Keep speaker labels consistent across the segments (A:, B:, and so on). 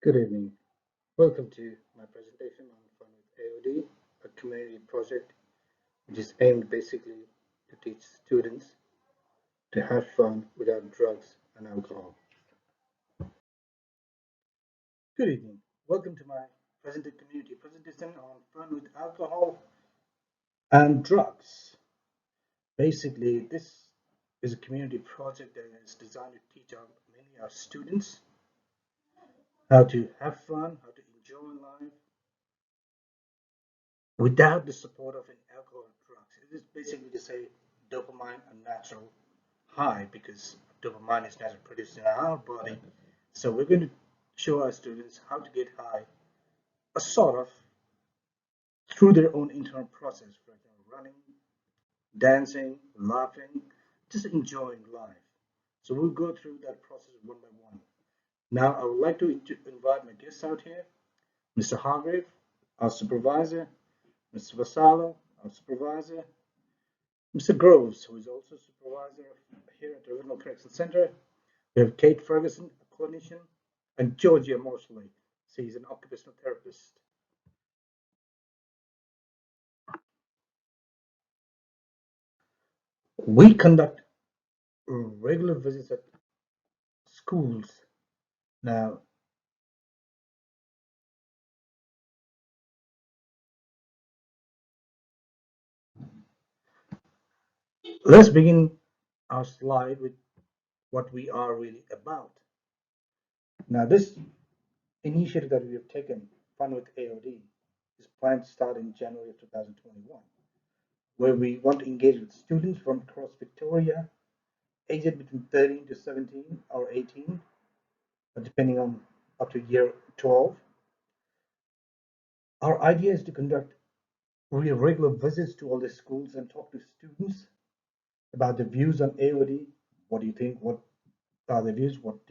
A: Good evening. Welcome to my presentation on Fun with AOD, a community project which is aimed basically to teach students to have fun without drugs and alcohol. Good evening. Welcome to my presented community presentation on fun with alcohol and drugs. Basically, this is a community project that is designed to teach mainly our students how to have fun, how to enjoy life, without the support of an alcohol or drugs. It is basically to say dopamine a natural high because dopamine is naturally produced in our body. So we're going to show our students how to get high, a sort of through their own internal process, for example, running, dancing, laughing, just enjoying life. So we'll go through that process one by one. Now I would like to invite my guests out here, Mr. Hargrave, our supervisor, Mr. Vasallo, our supervisor, Mr. Groves, who is also supervisor here at the Original Correction Center. We have Kate Ferguson, a clinician, and Georgia Morsley. She's an occupational therapist. We conduct regular visits at schools. Now, let's begin our slide with what we are really about. Now, this initiative that we have taken, Fun with AOD, is planned to start in January of 2021, where we want to engage with students from across Victoria, aged between 13 to 17 or 18, depending on up to year 12. Our idea is to conduct regular visits to all the schools and talk to students about the views on AOD. What do you think? What are the views? What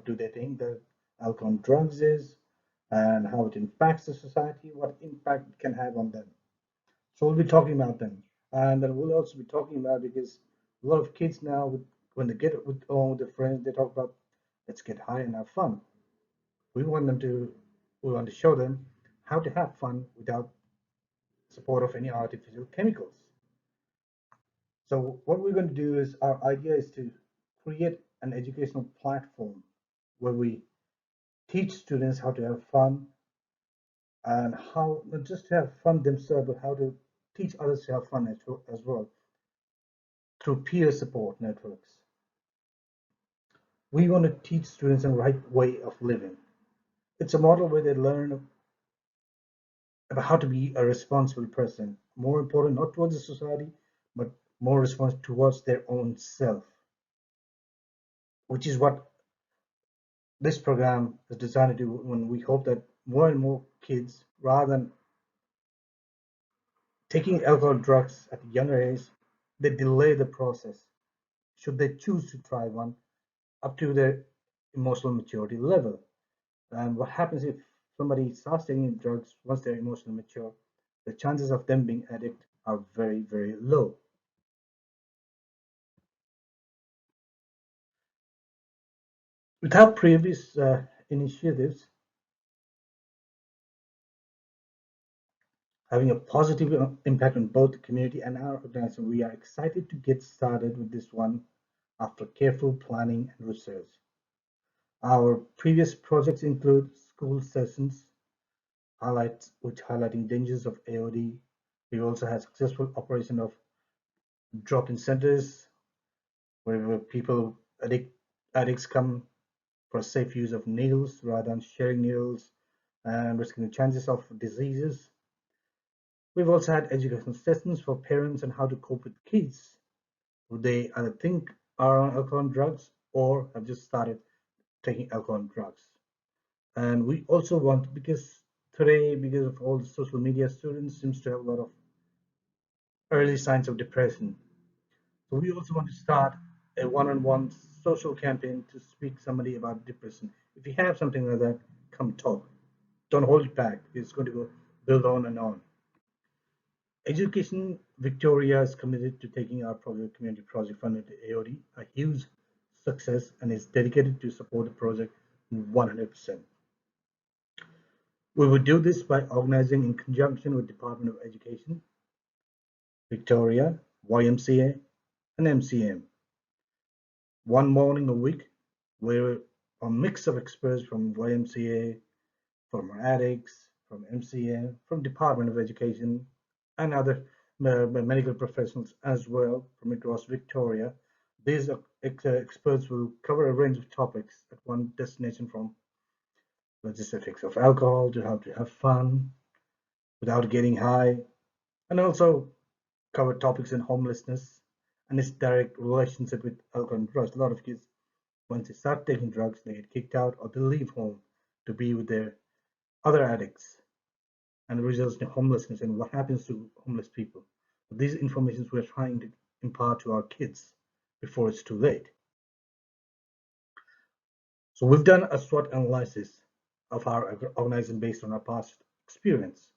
A: do they think that alcohol and drugs is, and how it impacts the society? What impact it can have on them? So we'll be talking about them, and then we'll also be talking about because a lot of kids now, when they get with all their friends, they talk about let's get high and have fun. We want them to, we want to show them how to have fun without support of any artificial chemicals. So what we're going to do is our idea is to create an educational platform where we teach students how to have fun and how not just to have fun themselves, but how to teach others to have fun as well through peer support networks. We want to teach students the right way of living. It's a model where they learn about how to be a responsible person. More important, not towards the society, but more responsible towards their own self, which is what this program is designed to do when we hope that more and more kids, rather than taking alcohol and drugs at a younger age, they delay the process should they choose to try one up to their emotional maturity level. And what happens if somebody starts taking drugs once they're emotionally mature, the chances of them being addict are very, very low. Without previous initiatives having a positive impact on both the community and our organization, we are excited to get started with this one after careful planning and research. Our previous projects include school sessions, highlighting dangers of AOD. We also had successful operation of drop-in centers where addicts come for safe use of needles rather than sharing needles and risking the chances of diseases. We've also had educational sessions for parents on how to cope with kids who they either think are on alcohol and drugs or have just started taking alcohol and drugs. And we also want, because today, because of all the social media, students seems to have a lot of early signs of depression. So we also want to start a one-on-one social campaign to speak to somebody about depression. If you have something like that, come talk. Don't hold it back. It's going to go build on and on. Education Victoria is committed to taking our project, community project funded AOD, a huge success, and is dedicated to support the project 100%. We would do this by organizing in conjunction with Department of Education, Victoria, YMCA, and MCM. One morning a week where a mix of experts from YMCA, from addicts, from MCA, from Department of Education, and other medical professionals as well from across Victoria. These experts will cover a range of topics at one destination, from logistics of alcohol to how to have fun without getting high, and also cover topics in homelessness and its direct relationship with alcohol and drugs. A lot of kids, once they start taking drugs, they get kicked out or they leave home to be with their other addicts, and it results in homelessness and what happens to homeless people. These informations we're trying to impart to our kids before it's too late. So we've done a SWOT analysis of our organization based on our past experience.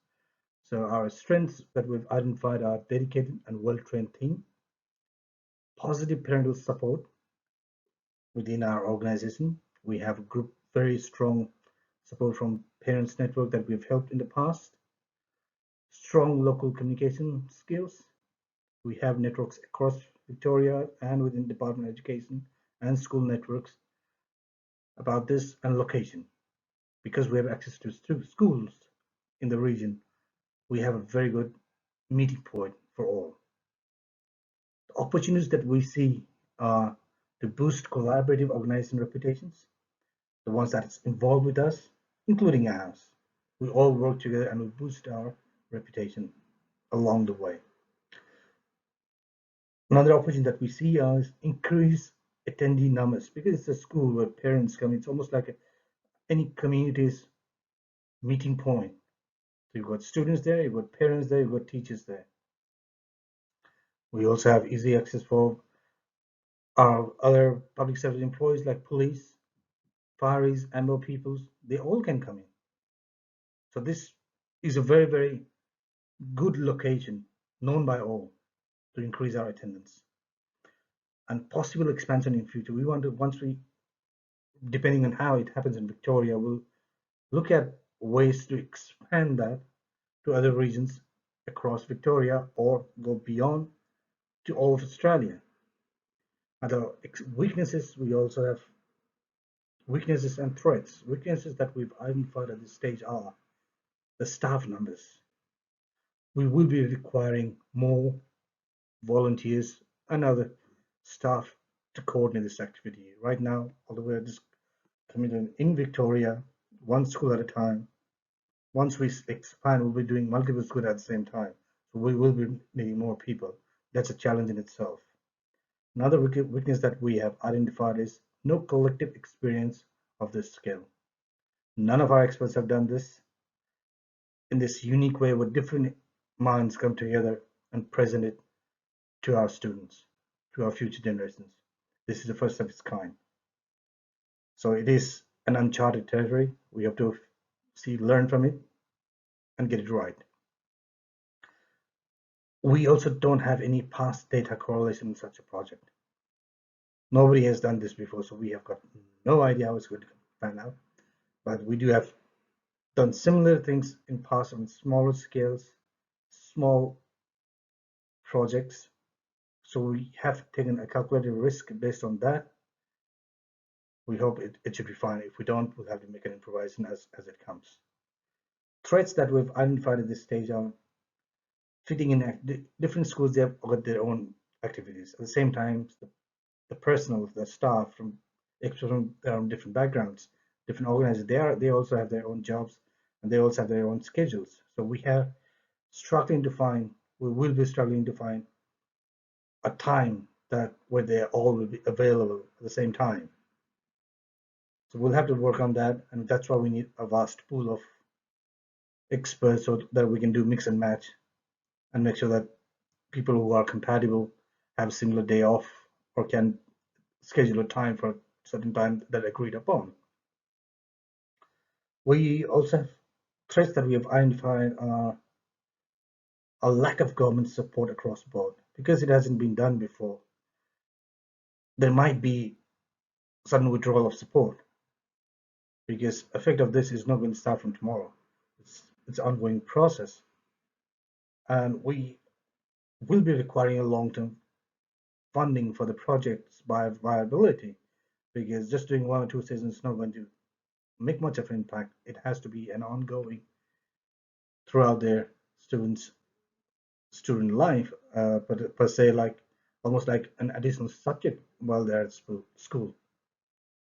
A: So our strengths that we've identified are dedicated and well-trained team, positive parental support within our organization. We have a group very strong support from parents network that we've helped in the past, strong local communication skills. We have networks across Victoria and within Department of Education and school networks about this, and location. Because we have access to schools in the region, we have a very good meeting point for all. The opportunities that we see are to boost collaborative organization reputations, the ones that is involved with us, including ours. We all work together and we boost our reputation along the way. Another opportunity that we see is increase attendee numbers, because it's a school where parents come. It's almost like any community's meeting point. So you've got students there, you've got parents there, you've got teachers there. We also have easy access for our other public service employees like police, fireys, ambo peoples. They all can come in. So this is a very, very good location, known by all, to increase our attendance. And possible expansion in future. We want to, once we, depending on how it happens in Victoria, we'll look at ways to expand that to other regions across Victoria or go beyond to all of Australia. Other weaknesses, we also have weaknesses and threats. Weaknesses that we've identified at this stage are the staff numbers. We will be requiring more volunteers and other staff to coordinate this activity. Right now, although we're just committed in Victoria, one school at a time. Once we expand, we'll be doing multiple schools at the same time. So we will be needing more people. That's a challenge in itself. Another weakness that we have identified is no collective experience of this scale. None of our experts have done this in this unique way where different minds come together and present it to our students, to our future generations. This is the first of its kind. So it is an uncharted territory. We have to learn from it and get it right. We also don't have any past data correlation in such a project. Nobody has done this before, so we have got no idea how it's going to pan out. But we do have done similar things in past on smaller scales, small projects. So we have taken a calculated risk based on that. We hope it should be fine. If we don't, we'll have to make an improvisation as it comes. Threats that we've identified at this stage are fitting in different schools. They have got their own activities. At the same time, the personnel, the staff from different backgrounds, different organizations, they also have their own jobs and they also have their own schedules. So we will be struggling to find a time where they all will be available at the same time. So we'll have to work on that, and that's why we need a vast pool of experts so that we can do mix and match and make sure that people who are compatible have a similar day off or can schedule a time for a certain time that agreed upon. We also have threats that we have identified are a lack of government support across the board. Because it hasn't been done before, there might be sudden withdrawal of support, because effect of this is not going to start from tomorrow. it's an ongoing process, and we will be requiring a long-term funding for the project's viability, because just doing 1 or 2 seasons is not going to make much of an impact. It has to be an ongoing throughout their student life, but per se, like almost like an additional subject while they're at school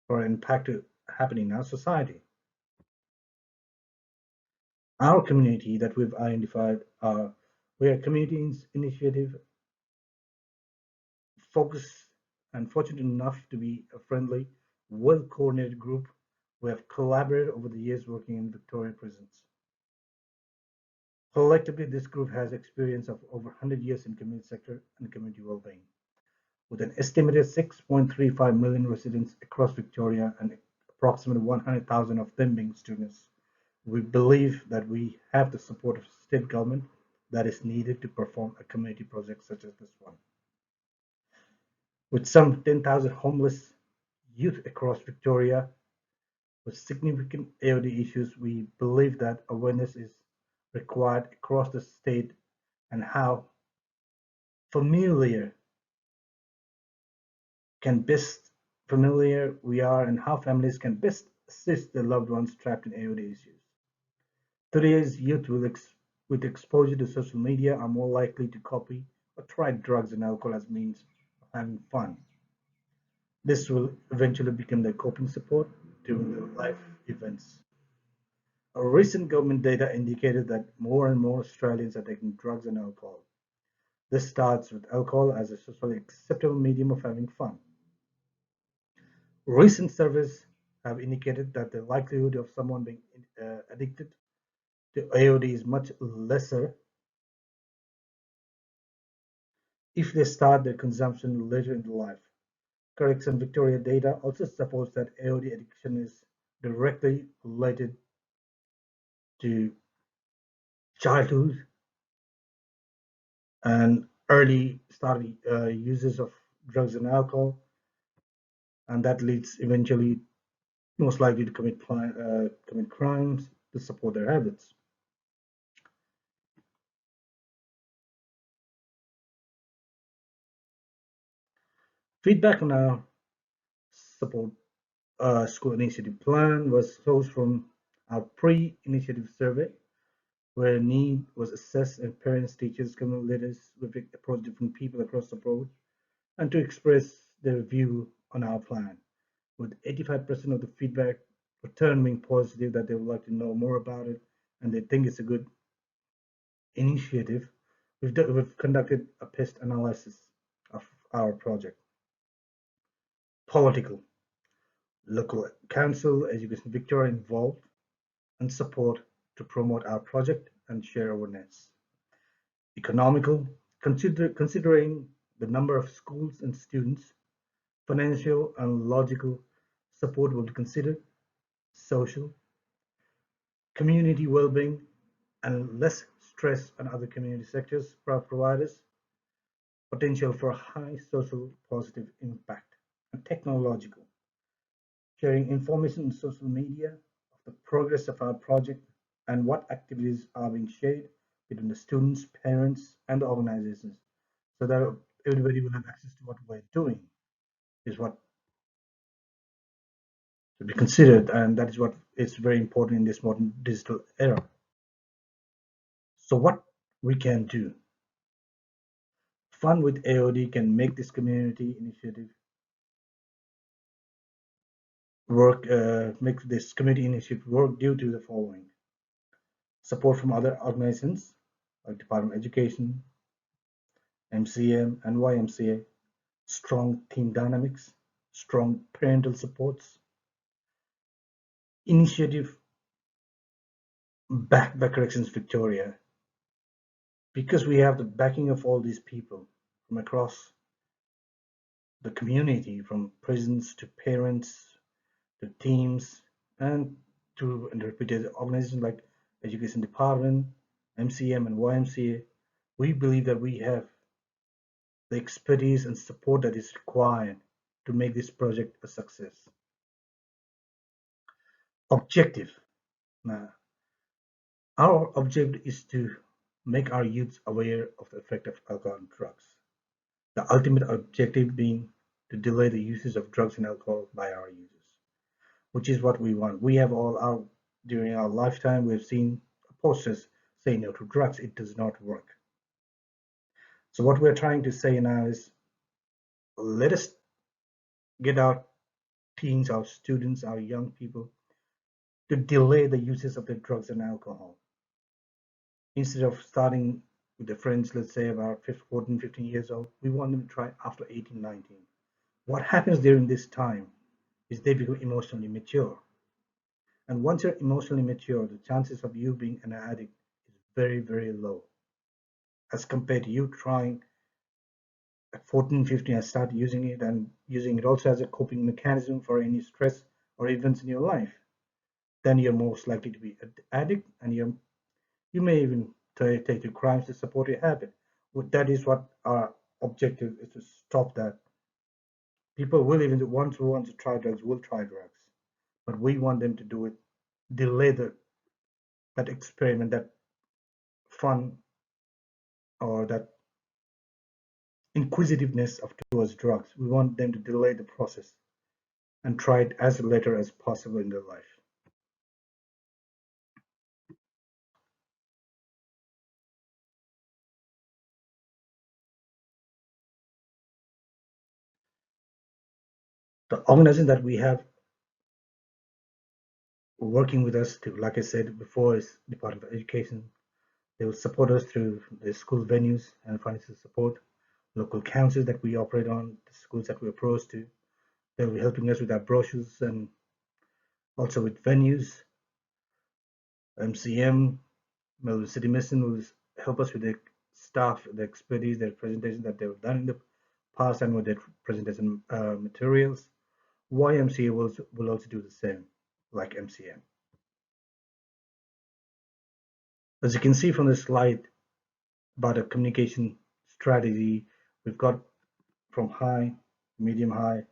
A: for impact happening in our society. Our community that we've identified are we are community initiative focused and fortunate enough to be a friendly, well coordinated group. We have collaborated over the years working in Victoria prisons. Collectively, this group has experience of over 100 years in community sector and community well-being. With an estimated 6.35 million residents across Victoria and approximately 100,000 of them being students, we believe that we have the support of state government that is needed to perform a community project such as this one. With some 10,000 homeless youth across Victoria with significant AOD issues, we believe that awareness is required across the state and how familiar can best familiar we are and how families can best assist their loved ones trapped in AOD issues. Today's youth with exposure to social media are more likely to copy or try drugs and alcohol as means of having fun. This will eventually become their coping support during their life events. A recent government data indicated that more and more Australians are taking drugs and alcohol. This starts with alcohol as a socially acceptable medium of having fun. Recent surveys have indicated that the likelihood of someone being addicted to AOD is much lesser if they start their consumption later in life. Correction Victoria data also supports that AOD addiction is directly related to childhood and early starting uses of drugs and alcohol, and that leads eventually most likely to commit crimes to support their habits. Feedback on our support school initiative plan was sourced from our pre-initiative survey, where need was assessed and parents, teachers, community leaders will approach different people across the board and to express their view on our plan, with 85% of the feedback return being positive that they would like to know more about it and they think it's a good initiative. We've conducted a pest analysis of our project. Political, local council, Education Victoria involved and support to promote our project and share awareness. Economical, considering the number of schools and students, financial and logical support will be considered. Social, community well-being, and less stress on other community sectors providers, potential for high social positive impact. And technological, sharing information on social media of the progress of our project and what activities are being shared between the students, parents, and the organizations so that everybody will have access to what we're doing is what to be considered, and that is what is very important in this modern digital era. So what we can do, Fun with AOD can make this community initiative make this community initiative work due to the following: support from other organizations like Department of Education, MCM, and YMCA, strong team dynamics, strong parental supports, initiative backed by Corrections Victoria. Because we have the backing of all these people from across the community, from prisons to parents to teams and to reputed organizations like Education Department, MCM, and YMCA, we believe that we have the expertise and support that is required to make this project a success. Objective. Now, Our objective is to make our youth aware of the effect of alcohol and drugs. The ultimate objective being to delay the uses of drugs and alcohol by our users, which is what we want. We have all our during our lifetime we've seen posters say no to drugs. It does not work. So what we're trying to say now is let us get our teens, our students, our young people to delay the uses of the drugs and alcohol. Instead of starting with the friends, let's say about 14, 15 years old, we want them to try after 18, 19. What happens during this time is they become emotionally mature. And once you're emotionally mature, the chances of you being an addict is very, very low as compared to you trying at 14, 15 and start using it and using it also as a coping mechanism for any stress or events in your life. Then you're most likely to be an addict and you may even take to crimes to support your habit. That is what our objective is, to stop that. People will, even the ones who want to try drugs will try drugs, but we want them to do it, delay that experiment, that fun or that inquisitiveness of towards drugs. We want them to delay the process and try it as later as possible in their life. The organization that we have working with us to, like I said before, is Department of Education. They will support us through the school venues and financial support, local councils that we operate on, the schools that we approach to. They'll be helping us with our brochures and also with venues. MCM, Melbourne City Mission will help us with the staff, the expertise, their presentation that they've done in the past and with their presentation materials. YMCA will also do the same, like MCM. As you can see from the slide about a communication strategy, we've got from high, medium-high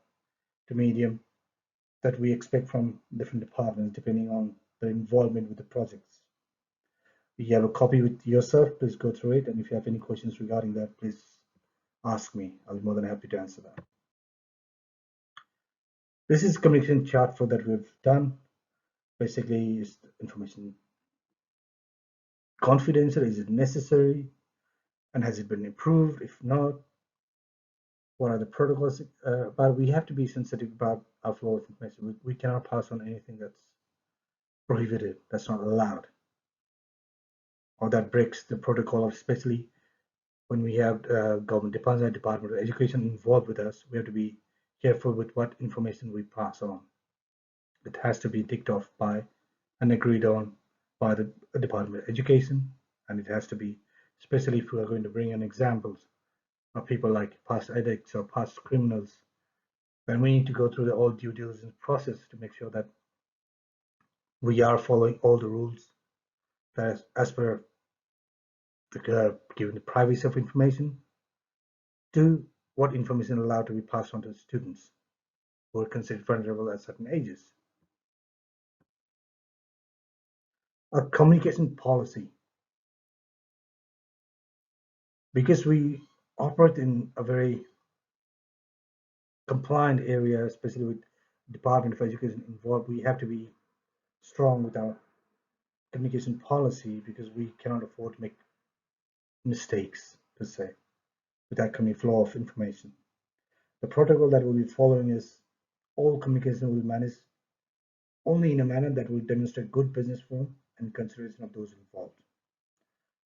A: to medium that we expect from different departments depending on the involvement with the projects. If you have a copy with yourself, please go through it. And if you have any questions regarding that, please ask me. I'll be more than happy to answer that. This is a communication chart for that we've done. Basically, is information confidential? Is it necessary? And has it been improved? If not, what are the protocols? But we have to be sensitive about our flow of information. We cannot pass on anything that's prohibited, that's not allowed, or that breaks the protocol, especially when we have government Department of Education involved with us. We have to be careful with what information we pass on. It has to be ticked off by and agreed on by the Department of Education, and it has to be, especially if we are going to bring in examples of people like past addicts or past criminals, then we need to go through the whole due diligence process to make sure that we are following all the rules that as per given the privacy of information to what information allowed to be passed on to students who are considered vulnerable at certain ages. A communication policy, because we operate in a very compliant area, especially with Department of Education involved, we have to be strong with our communication policy because we cannot afford to make mistakes, per se, with that coming flow of information. The protocol that we'll be following is all communication will be managed only in a manner that will demonstrate good business form and consideration of those involved.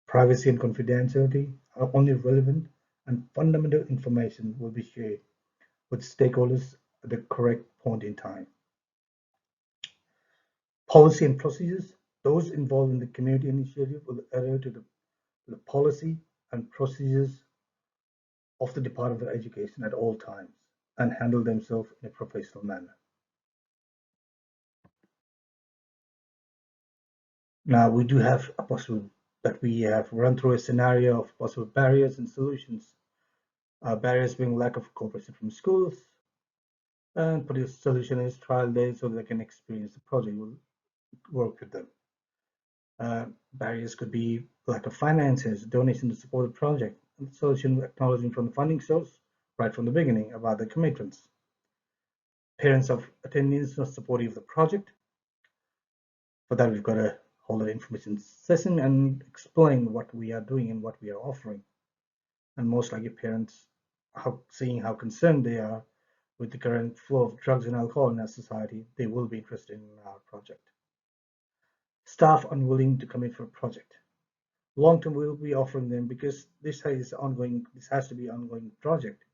A: Privacy and confidentiality are only relevant and fundamental information will be shared with stakeholders at the correct point in time. Policy and procedures, those involved in the community initiative will adhere to the policy and procedures of the Department of Education at all times and handle themselves in a professional manner. Now, we do have a possible that we have run through a scenario of possible barriers and solutions. Barriers being lack of cooperation from schools, and produce solution is trial days so they can experience the project. We'll work with them. Barriers could be lack of finances, donation to support the project, and solution acknowledging from the funding source right from the beginning about the commitments. Parents of attendees not supportive of the project. For that, we've got to hold an information session and explain what we are doing and what we are offering. And most likely, parents, seeing how concerned they are with the current flow of drugs and alcohol in our society, they will be interested in our project. Staff unwilling to commit for a project. Long term, we will be offering them because this is ongoing. This has to be an ongoing project,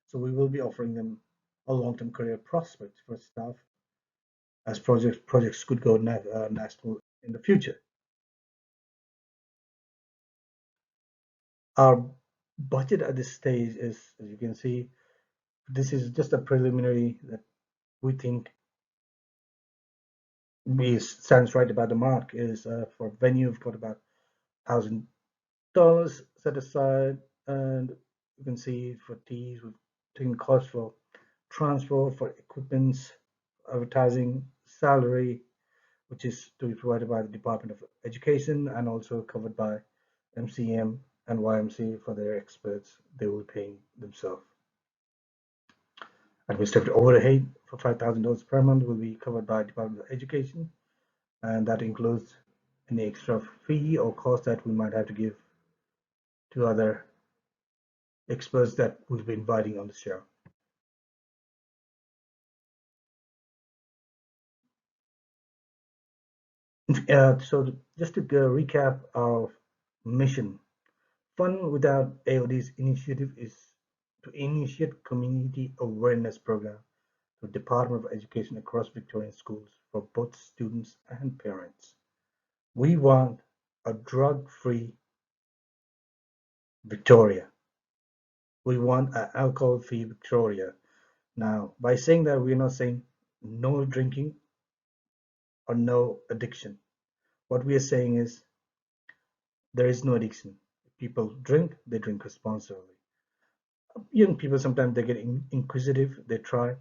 A: so we will be offering them a long term career prospect for staff as projects could go national in the future. Our budget at this stage is, as you can see, this is just a preliminary that we think stands right about the mark. Is for venue, we've got about $1,000 set aside, and you can see for teas, we've taken costs for transport, for equipments, advertising, salary, which is to be provided by the Department of Education and also covered by MCM and YMC for their experts. They will be paying themselves. Administrative overhead for $5,000 per month will be covered by Department of Education, and that includes any extra fee or cost that we might have to give to other experts that we'll be inviting on the show. So just to recap our mission, Fun Without AOD's initiative is to initiate community awareness program to the Department of Education across Victorian schools for both students and parents. We want a drug-free Victoria. We want an alcohol-free Victoria. Now, by saying that, we're not saying no drinking or no addiction. What we are saying is there is no addiction. If people drink, they drink responsibly. Young people sometimes they get inquisitive, they try.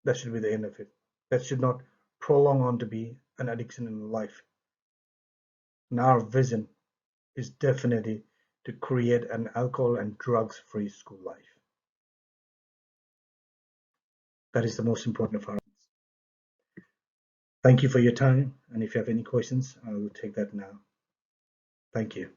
A: That should be the end of it. That should not prolong on to be an addiction in life. And our vision is definitely to create an alcohol and drugs free school life. That is the most important of our. Thank you for your time. And if you have any questions, I will take that now. Thank you.